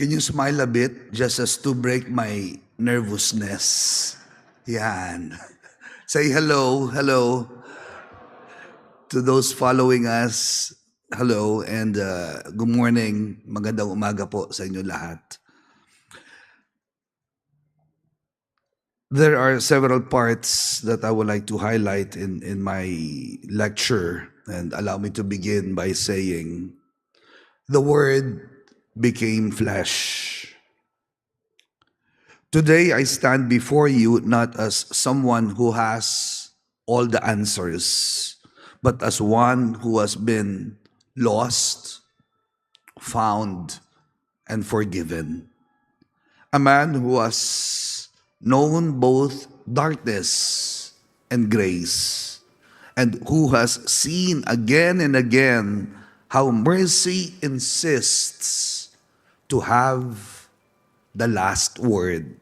Can you smile a bit just as to break my nervousness? Yan. Say hello, hello to those following us. Hello and good morning. Magandang umaga po sa inyo lahat. There are several parts that I would like to highlight in my lecture, and allow me to begin by saying, the Word became flesh. Today, I stand before you not as someone who has all the answers, but as one who has been lost, found, and forgiven. A man who has known both darkness and grace, and who has seen again and again how mercy insists to have the last word.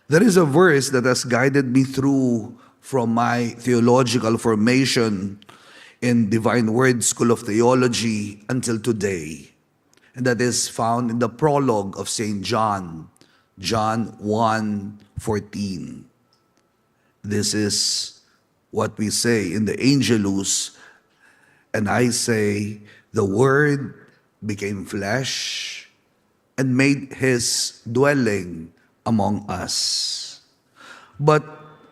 There is a verse that has guided me through from my theological formation in Divine Word School of Theology until today. And that is found in the prologue of St. John, John 1:14. This is what we say in the Angelus, and I say, the Word became flesh and made his dwelling among us. But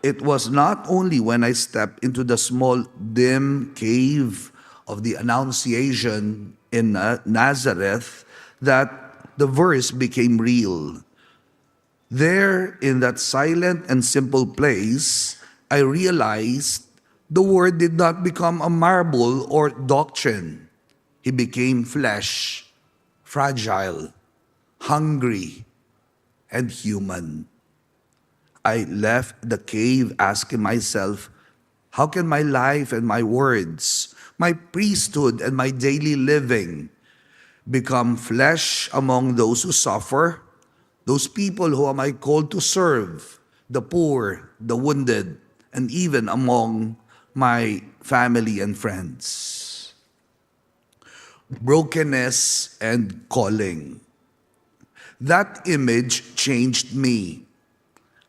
it was not only when I stepped into the small, dim cave of the Annunciation in Nazareth that the verse became real. There, in that silent and simple place, I realized the Word did not become a marble or doctrine. He became flesh, fragile, hungry, and human. I left the cave asking myself, how can my life and my words, my priesthood and my daily living become flesh among those who suffer, those people who am I called to serve, the poor, the wounded, and even among my family and friends? Brokenness and calling. That image changed me.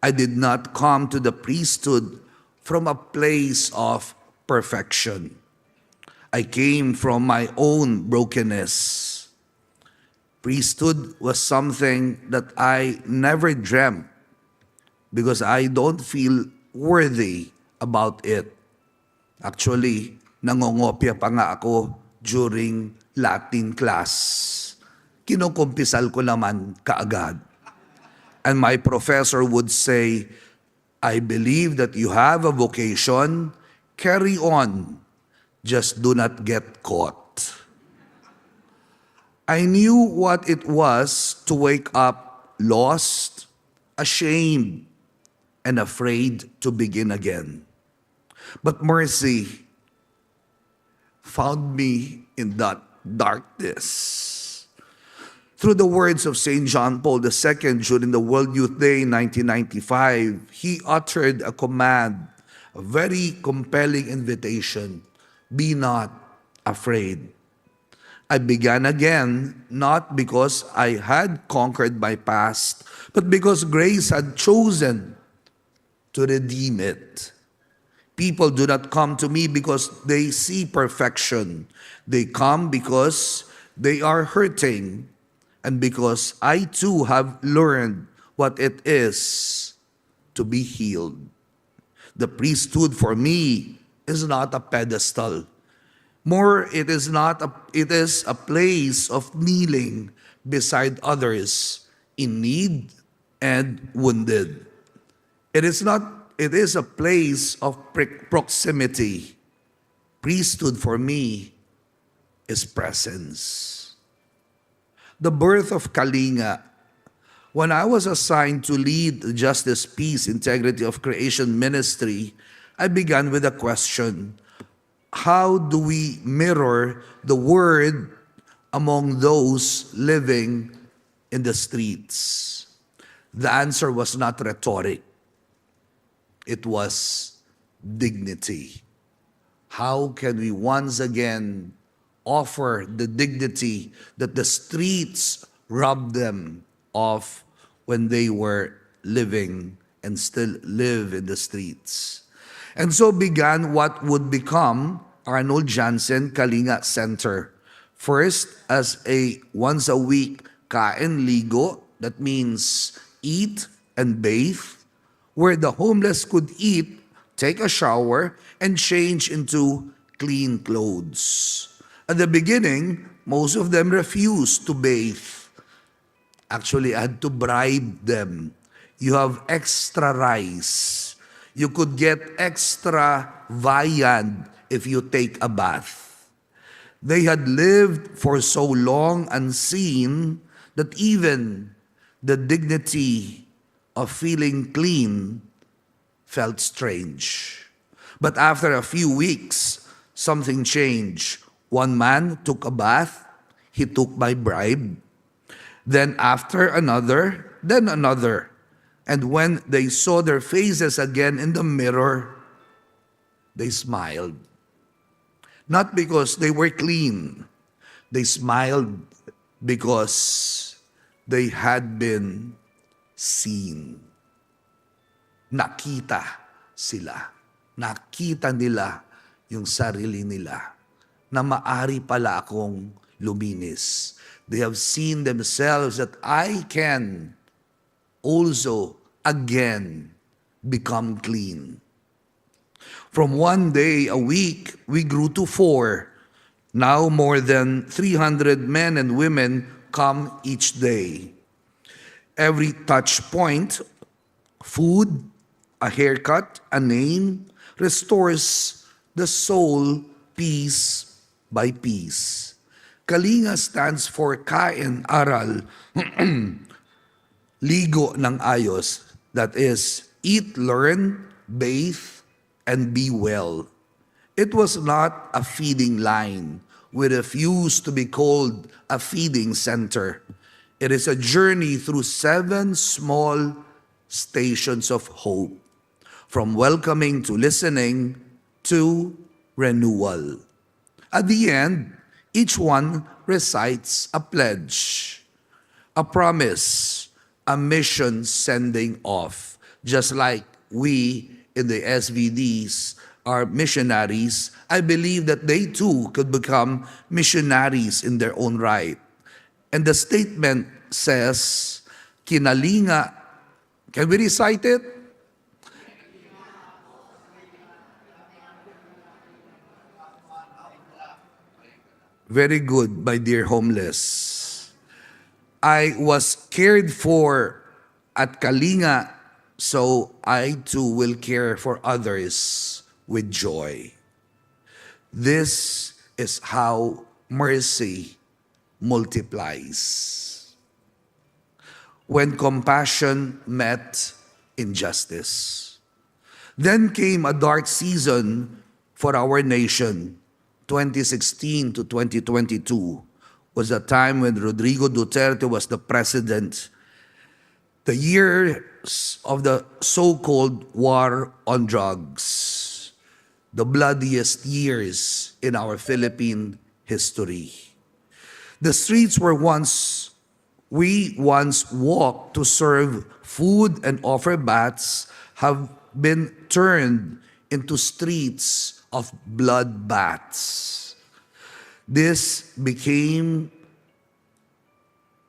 I did not come to the priesthood from a place of perfection. I came from my own brokenness. Priesthood was something that I never dreamt because I don't feel worthy about it. Actually, nangongopya pa nga ako during Latin class. Kinukumpisal ko naman kaagad. And my professor would say, I believe that you have a vocation, carry on, just do not get caught. I knew what it was to wake up lost, ashamed, and afraid to begin again. But mercy found me in that darkness. Through the words of St. John Paul II during the World Youth Day 1995, he uttered a command, a very compelling invitation: be not afraid. I began again, not because I had conquered my past, but because grace had chosen to redeem it. People do not come to me because they see perfection. They come because they are hurting, and because I too have learned what it is to be healed. The priesthood for me is not a pedestal. More, it is a place of kneeling beside others in need and wounded. It is a place of proximity. Priesthood for me is presence. The birth of Kalinga. When I was assigned to lead the Justice, Peace, Integrity of Creation ministry, I began with a question: how do we mirror the Word among those living in the streets? The answer was not rhetoric. It was dignity. How can we once again offer the dignity that the streets robbed them of when they were living and still live in the streets. And so began what would become Arnold Janssen Kalinga Center. First, as a once a week kain ligo, that means eat and bathe, where the homeless could eat, take a shower, and change into clean clothes. At the beginning, most of them refused to bathe. Actually, I had to bribe them. You have extra rice. You could get extra viand if you take a bath. They had lived for so long unseen that even the dignity of feeling clean felt strange. But after a few weeks, something changed. One man took a bath. He took my bribe. Then after another, then another. And when they saw their faces again in the mirror, they smiled. Not because they were clean. They smiled because they had been seen. Nakita sila. Nakita nila yung sarili nila na maari pala akong luminis. They have seen themselves that I can also again become clean. From 1 day a week, we grew to 4. Now more than 300 men and women come each day. Every touch point, food, a haircut, a name, restores the soul piece by piece. Kalinga stands for kain, aral, ligo ng ayos. That is, eat, learn, bathe, and be well. It was not a feeding line. We refuse to be called a feeding center. It is a journey through 7 small stations of hope, from welcoming to listening to renewal. At the end, each one recites a pledge, a promise, a mission sending off. Just like we in the SVDs are missionaries, I believe that they too could become missionaries in their own right. And the statement says, Kinalinga, can we recite it? Very good, my dear homeless. I was cared for at Kalinga, so I too will care for others with joy. This is how mercy multiplies. When compassion met injustice. Then came a dark season for our nation. 2016 to 2022 was a time when Rodrigo Duterte was the president. The years of the so-called war on drugs, the bloodiest years in our Philippine history. The streets we once walked to serve food and offer baths have been turned into streets of bloodbaths. This became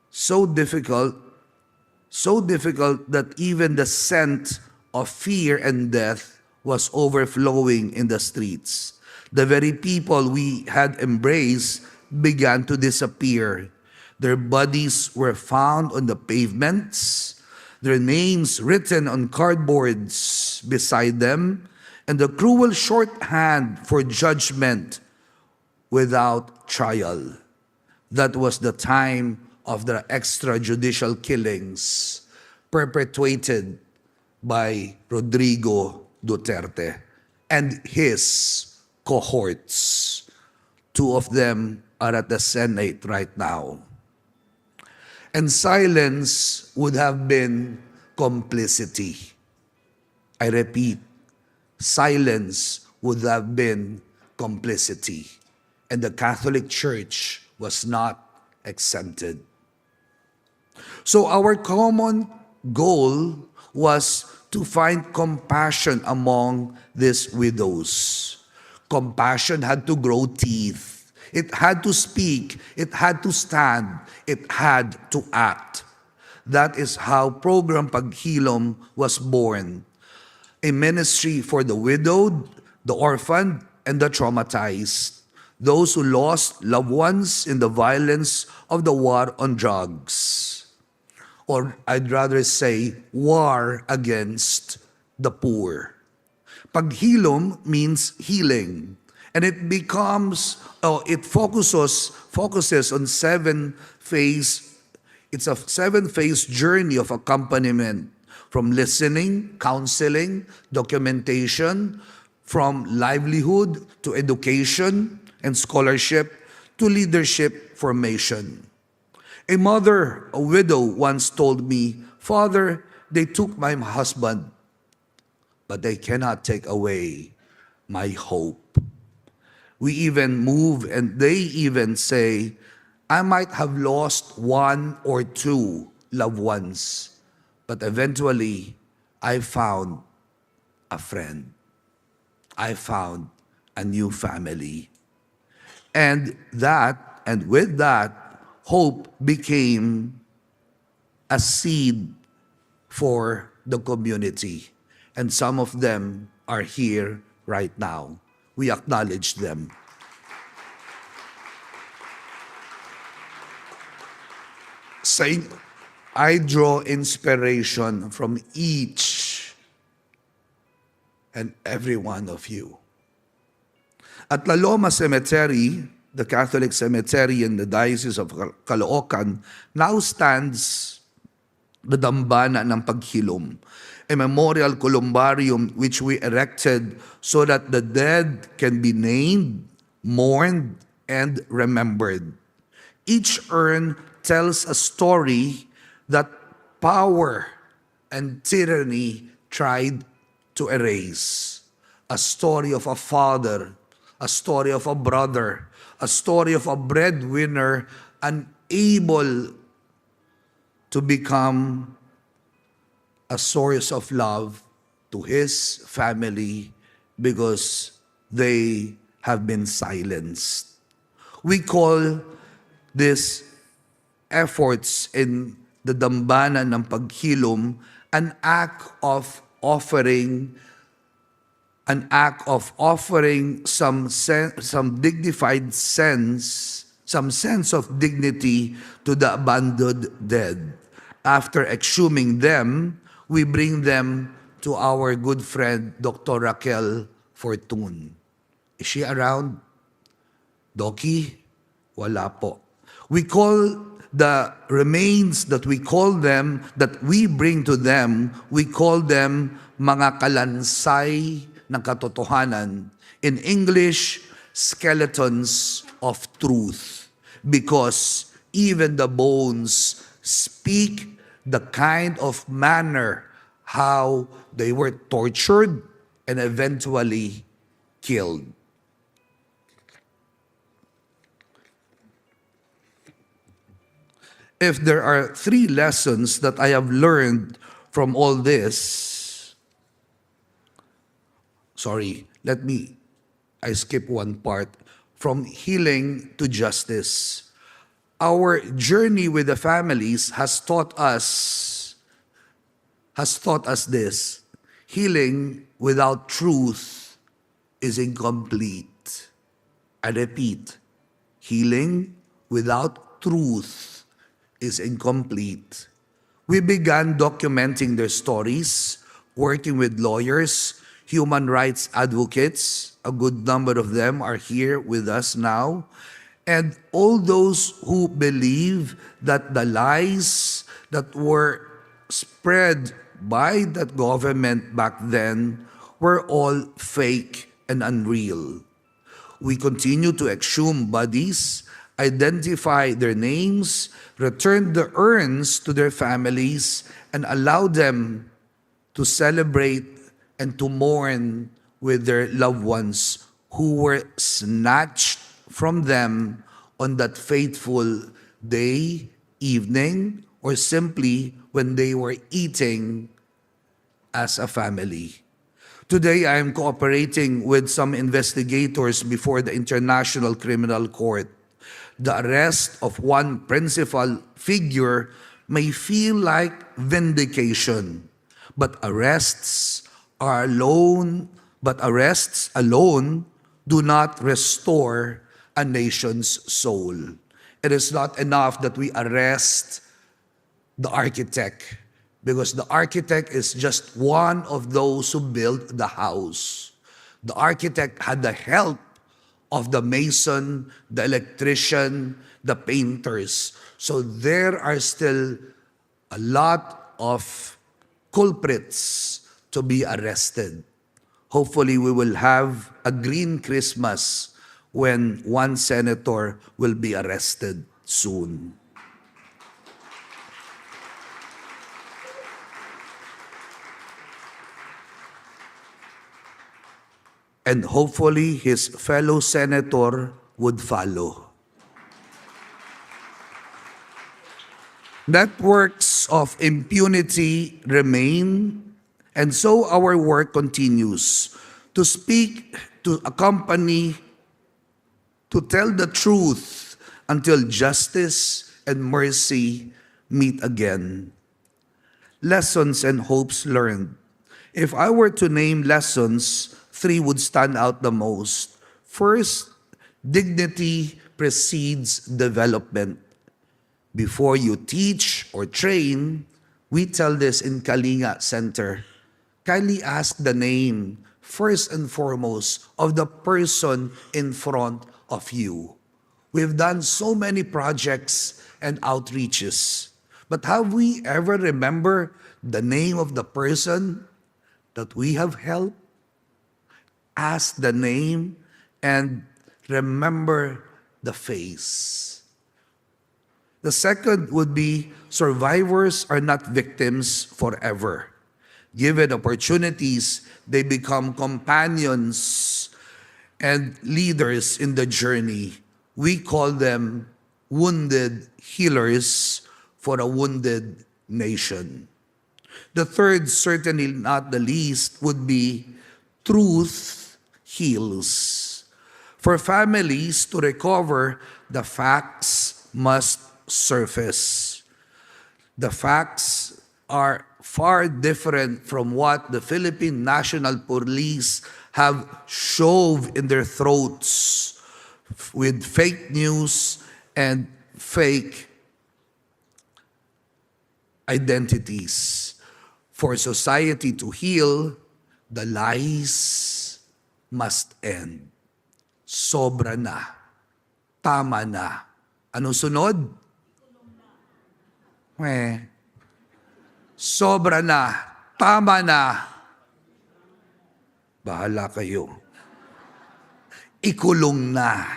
so difficult that even the scent of fear and death was overflowing in the streets. The very people we had embraced began to disappear. Their bodies were found on the pavements, their names written on cardboards beside them, and the cruel shorthand for judgment without trial. That was the time of the extrajudicial killings perpetrated by Rodrigo Duterte and his cohorts. 2 of them are at the Senate right now. And silence would have been complicity. I repeat, silence would have been complicity. and the Catholic Church was not exempted. So our common goal was to find compassion among these widows. Compassion had to grow teeth. It had to speak. It had to stand. It had to act. That is how Program Paghilom was born. A ministry for the widowed, the orphaned, and the traumatized. Those who lost loved ones in the violence of the war on drugs. Or I'd rather say, war against the poor. Paghilom means healing. And it focuses on it's a 7-phase journey of accompaniment, from listening, counseling, documentation, from livelihood to education and scholarship to leadership formation. A mother, a widow, once told me, "Father, they took my husband, but they cannot take away my hope." We even move, and they even say, "I might have lost 1 or 2 loved ones, but eventually I found a friend. I found a new family." And with that, hope became a seed for the community. And some of them are here right now. We acknowledge them. Saying, I draw inspiration from each and every one of you. At La Loma Cemetery, the Catholic cemetery in the Diocese of Caloocan, now stands the Dambana ng Paghilom, a memorial columbarium which we erected so that the dead can be named, mourned, and remembered. Each urn tells a story that power and tyranny tried to erase. A story of a father, a story of a brother, a story of a breadwinner unable to become a source of love to his family because they have been silenced. We call these efforts in the Dambana ng Paghilom an act of offering some dignified sense, some sense of dignity to the abandoned dead. After exhuming them, we bring them to our good friend, Dr. Raquel Fortun. Is she around? Doki? Wala po. We call the remains that we bring to them, we call them mga kalansay ng katotohanan. In English, skeletons of truth. Because even the bones speak the kind of manner how they were tortured and eventually killed. If there are 3 lessons that I have learned from all this, I skip one part. From healing to justice. Our journey with the families has taught us this. Healing without truth is incomplete. I repeat, healing without truth is incomplete. We began documenting their stories, working with lawyers, human rights advocates. A good number of them are here with us now. And all those who believe that the lies that were spread by that government back then were all fake and unreal. We continue to exhume bodies, identify their names, return the urns to their families, and allow them to celebrate and to mourn with their loved ones who were snatched from them on that fateful day, evening, or simply when they were eating as a family. Today, I am cooperating with some investigators before the International Criminal Court. The arrest of one principal figure may feel like vindication, but arrests alone do not restore a nation's soul. It is not enough that we arrest the architect, because the architect is just one of those who built the house. The architect had the help of the mason, the electrician, the painters. So there are still a lot of culprits to be arrested. Hopefully we will have a green Christmas when one senator will be arrested soon. And hopefully his fellow senator would follow. Networks of impunity remain, and so our work continues to speak, to accompany, to tell the truth until justice and mercy meet again. Lessons and hopes learned. If I were to name lessons, 3 would stand out the most. First, dignity precedes development. Before you teach or train, we tell this in Kalinga Center. Kindly ask the name, first and foremost, of the person in front of you. We've done so many projects and outreaches, but have we ever remembered the name of the person that we have helped? Ask the name and remember the face. The second would be survivors are not victims forever. Given opportunities, they become companions and leaders in the journey. We call them wounded healers for a wounded nation. The third, certainly not the least, would be truth heals. For families to recover, the facts must surface. The facts are far different from what the Philippine National Police have shoved in their throats with fake news and fake identities. For society to heal, the lies must end. Sobra na. Tama na. Anong sunod? Sobra na. Tama na. Bahala kayo. Ikulong na.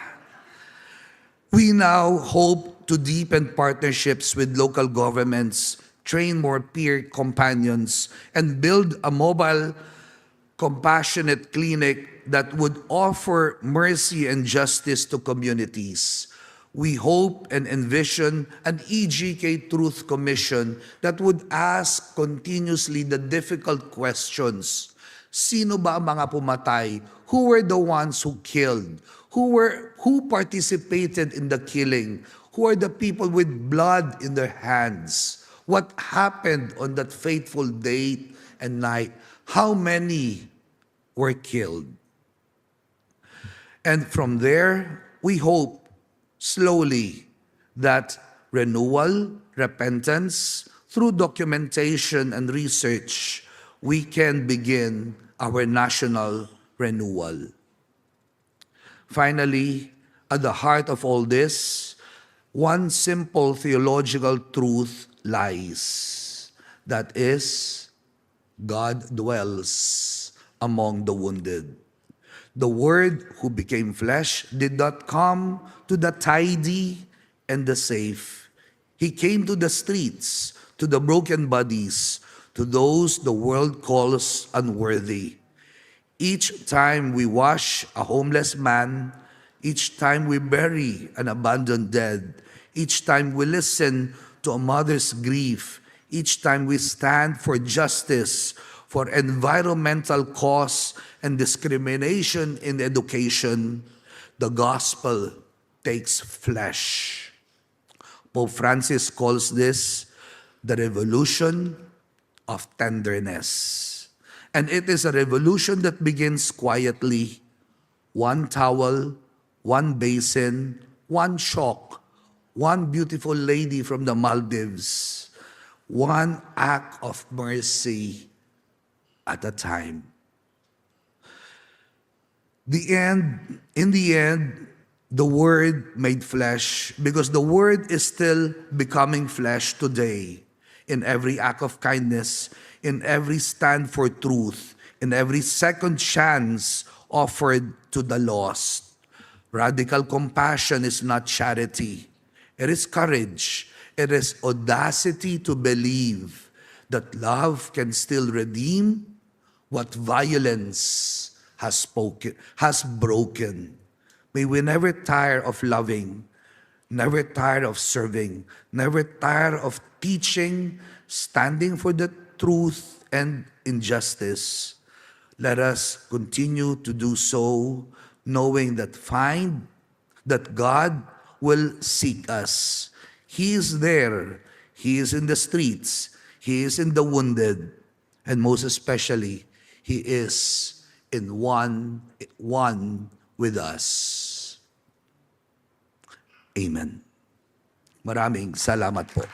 We now hope to deepen partnerships with local governments, train more peer companions, and build a mobile, compassionate clinic that would offer mercy and justice to communities. We hope and envision an EGK Truth Commission that would ask continuously the difficult questions. Sino ba ang mga pumatay? Who were the ones who killed? Who participated in the killing? Who are the people with blood in their hands? What happened on that fateful day and night? How many were killed? And from there, we hope slowly that renewal, repentance, through documentation and research, we can begin our national renewal. Finally, at the heart of all this, one simple theological truth lies. That is, God dwells among the wounded. The Word who became flesh did not come to the tidy and the safe. He came to the streets, to the broken bodies, to those the world calls unworthy. Each time we wash a homeless man, Each time we bury an abandoned dead, each time we listen to a mother's grief, each time we stand for justice, for environmental cause and discrimination in education, the gospel takes flesh. Pope Francis calls this the revolution of tenderness. And it is a revolution that begins quietly. One towel, one basin, one shock, one beautiful lady from the Maldives, one act of mercy at a time. In the end, the Word made flesh, because the Word is still becoming flesh today in every act of kindness, in every stand for truth, in every second chance offered to the lost. Radical compassion is not charity. It is courage. It is audacity to believe that love can still redeem what violence has broken. May we never tire of loving, never tire of serving, never tire of teaching, standing for the truth and injustice. Let us continue to do so, knowing that God will seek us. He is there. He is in the streets. He is in the wounded. And most especially, He is in one with us. Amen. Maraming salamat po.